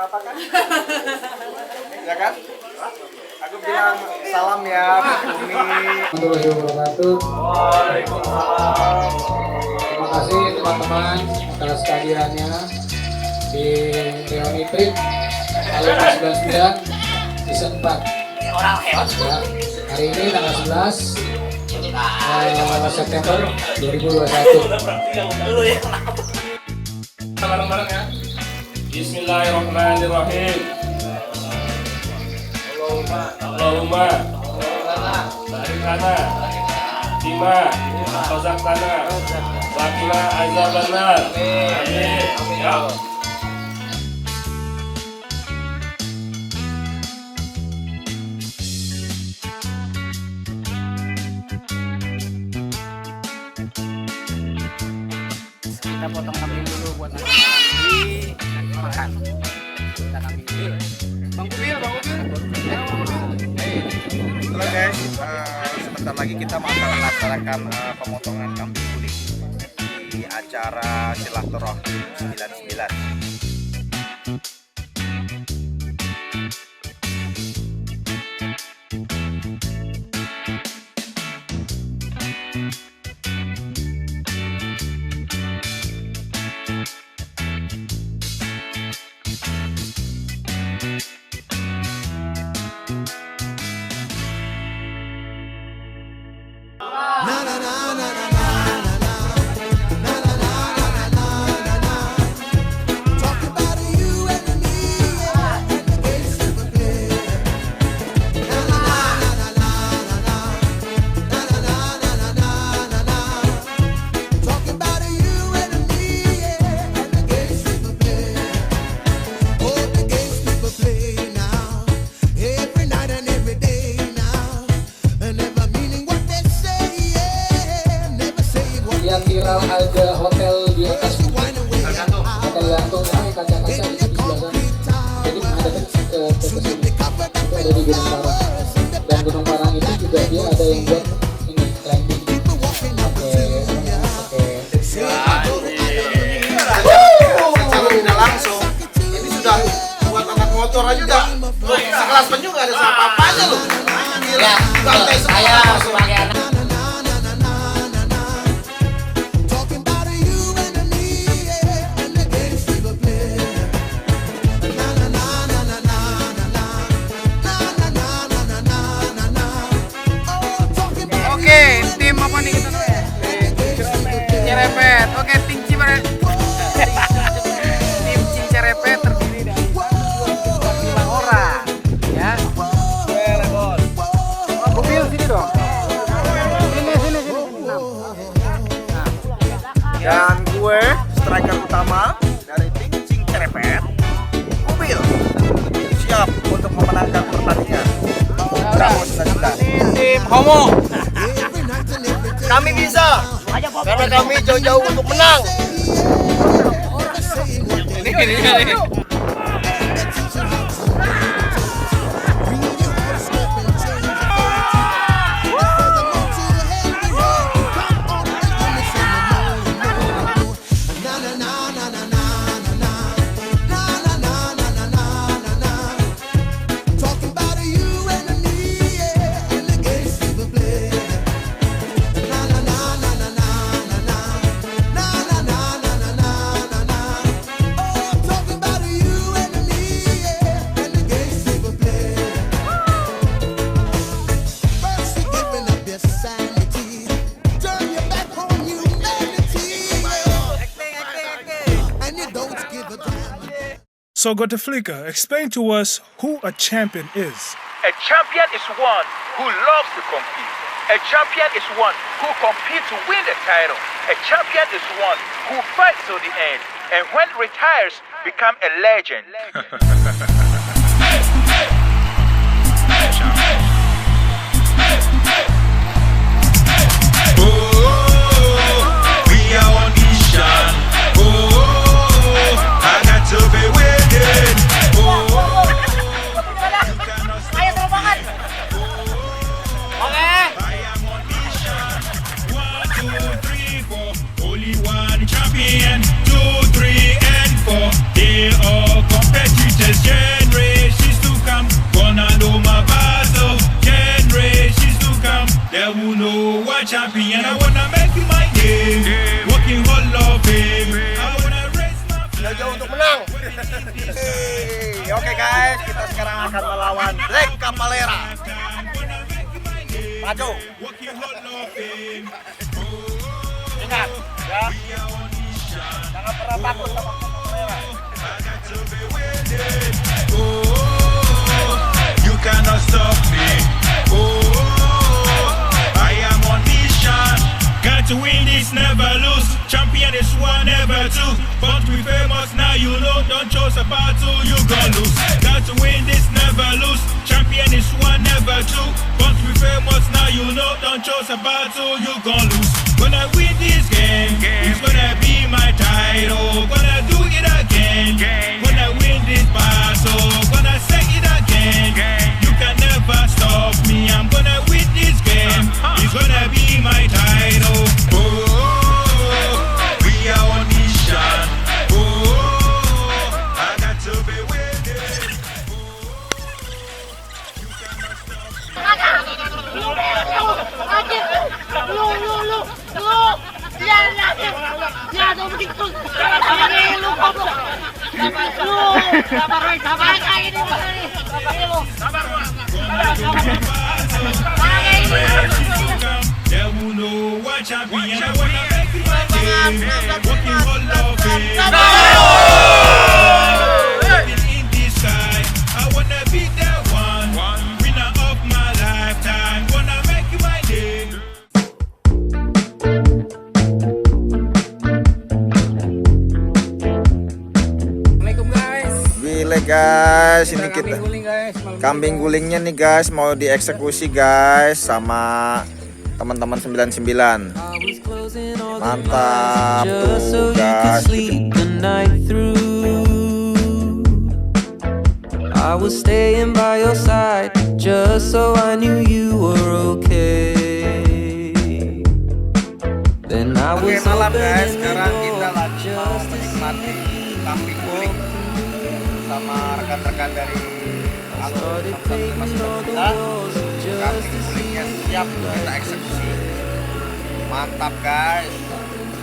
apa-apa kan? Ya kan? Aku bilang salam ya, Bumi. Warahmatullahi wabarakatuh. Waalaikumsalam. Terima kasih teman-teman atas kehadirannya di reuni trip Alumni 99 season 4. Ya, hari ini tanggal 11 September 2021. Bareng-bareng ya. Bismillahirrahmanirrahim. Allahumma barikana bima razaqtana wa qina azabannar. Amin. Ya. Kita potong kambing dulu buat nanti makan. Kita kambing dulu. Bang Kubil. Halo guys, sebentar lagi kita akan melaksanakan pemotongan kambing guling di acara silaturahmi 99. Yang viral ada hotel di atas bukit, hotel gantung kaca-kaca itu di sebelah sana. Jadi menghadapin ke sini. Itu ada di Gunung Parang. Dan Gunung Parang itu juga dia ada yang buat ini climbing. Secara tidak langsung, ini sudah buat anak motor aja udah sekelas penyu nggak ada apa-apanya loh. Gila, Saya sebagai anak Oke, tim apa nih kita? Cincerepet. Oke, tim Cincerepet terdiri dari 5 orang, ya. Mobil sini dong. Sini. Dan gue striker utama dari tim Cincerepet, Mobil, siap untuk memenangkan pertandingan. Bravo 99. Tim Homo. Kami bisa, karena kami jauh-jauh untuk menang. Ini. So Godeflika, explain to us who a champion is. A champion is one who loves to compete. A champion is one who competes to win the title. A champion is one who fights to the end, and when retires, become a legend. Only one champion, 2, 3, and 4. They all competitors. Oke guys, kita sekarang akan melawan Black Cavalera. Maju. Ingat, ya. Jangan pernah takut sama Cavalera. You cannot stop me. I am on mission. Got to win this, never lose. Champion is one, never two. But we famous now, you know. Don't choose a battle, you gon' lose. Got to win this, never lose. Champion is one, never two. But we famous now, you know. Don't choose a battle, you gon' lose. Gonna win this game. It's gonna be my title. Gonna do it again. Gonna win this battle. Gonna say it again. You can never stop me. I'm gonna win this game. It's gonna be my title. We are on mission. I got to be winning. They will know what champion. I wanna make it my team. Walking all of it. Living in this sky. I wanna be the one. Winner of my lifetime. Wanna make it my day. Assalamualaikum guys. Gile guys, ini kita Guling guys. Malam kambing gulingnya nih guys mau dieksekusi guys sama teman-teman 99. Mantap tuh guys. I was staying by your side just so I knew you were okay. Then I Oke was malam guys, opening the sekarang kita door lagi mau just to menikmati kambing guling sama rekan-rekan dari alur 159. Kambing gulingnya siap kita eksekusi. Mantap guys.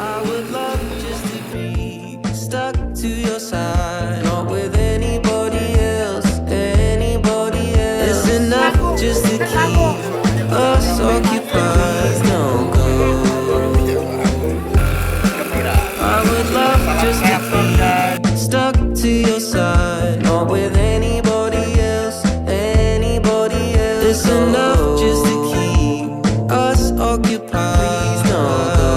I would love just to be stuck to your side, not with anybody else, anybody else. It's enough just to keep us occupied. Don't go. I would love just to be stuck to your side, not with anybody else, anybody else. It's enough just to keep us occupied. Don't go.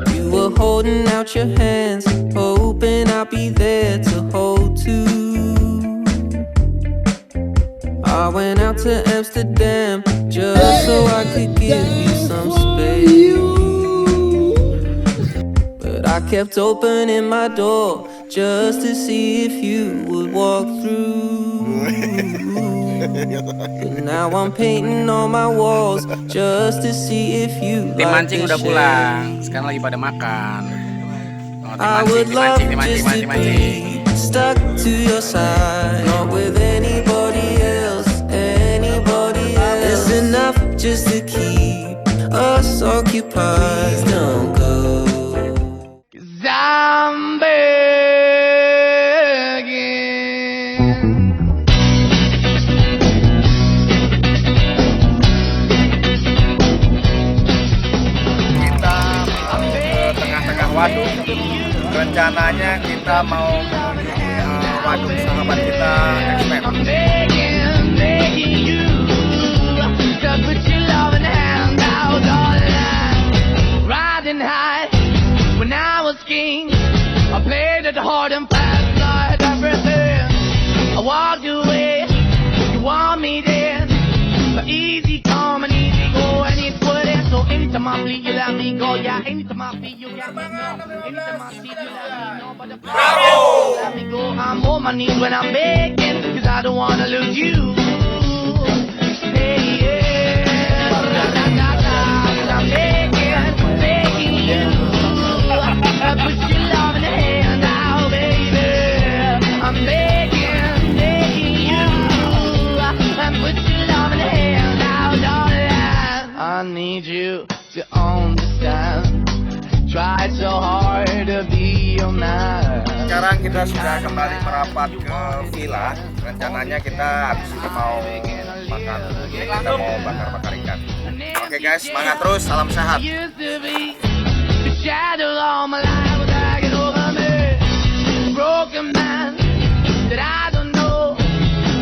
You were holding out your hands, hoping I'd be there to hold too. I went out to Amsterdam just so I could give you some space. But I kept opening my door just to see if you would walk through. But now I'm painting on my walls just to see if you Tim like mancing the udah pulang. Sekarang lagi pada makan. Oh, tim I mancing, would tim love mancing, tim mancing, just tim to mancing. be stuck to your side, not with anybody else, anybody else. It's enough just to keep us occupied. Don't go. 'Cause I'm begging. Kita ke tengah-tengah waduk. Rencananya kita mau menuju waduk sahabat kita X-Men. Begging you to put your loving hand out, darling. Riding high when I was king, I played it hard and fast like everything. I walked away, you want me then, but easy come and easy go, and it's what it. So anytime I bleed, you let me go. Yeah, anytime I feel you let me go. Anytime I see you let me know. But the let me go. I'm on my knees when I'm begging, 'cause I don't wanna lose you. Hey, yeah. I'm begging you. Put your love in the hand now, baby. I'm begging you. Put your love in the hand now, darling. I need you to understand. Tried so hard to be your man. sekarang kita sudah kembali merapat ke villa. Rencananya kita habis ini mau makan, kita mau bakar-bakar ikan. Oke guys, semangat terus, salam sehat. Used to be the shadow all my life was hanging over me. Broken man that I don't know.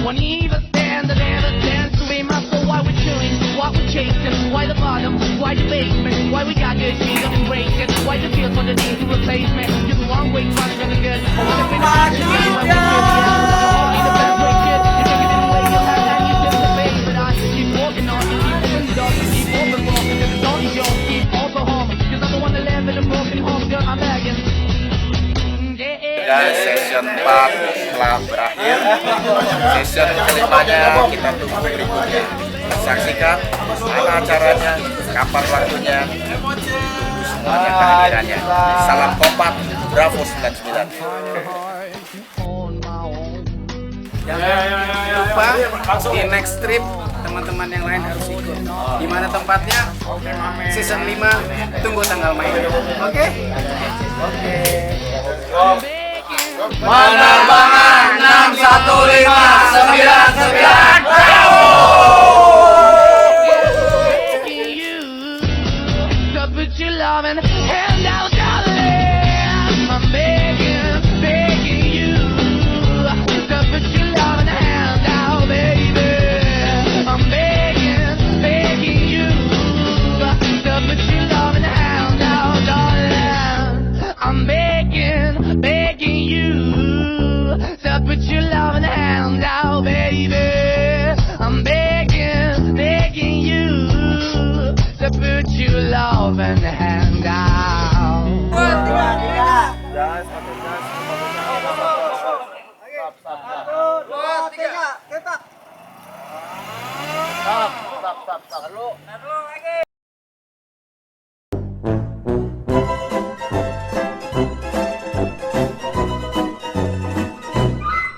Won't even stand, that never stands to be my soul. Why we're chewing, why we're chasing, why the bottom, why the basement, why we got good, she don't embrace it. Why the feels for the need to replace me. You're the wrong way, trying to really good. I wanna finish the game, why we're chewing, the best way, kid. You take it away, you'll have that, you just the face. But I keep walking on, you keep moving the dog, you keep open walking, cause it's only yours, keep also home. Cause I'm the one that live in a broken home, girl, I'm begging. Dan session 4 telah berakhir. Session kelimanya kita tunggu berikutnya. Saksikan mana acaranya, kapan waktunya, semuanya kehadirannya. Salam kompak, Bravo 99. Jangan lupa di next trip teman-teman yang lain harus ikut. Di mana tempatnya? Season 5, tunggu tanggal main. Oke? Penerbangan 6159. Begging you to put your loving hand out, darling. I'm begging you to put your loving hand out, baby. I'm begging you to put your loving hand out, darling. I'm begging you to put your loving hand out, baby. I'm begging you to put your loving hand out. Stop.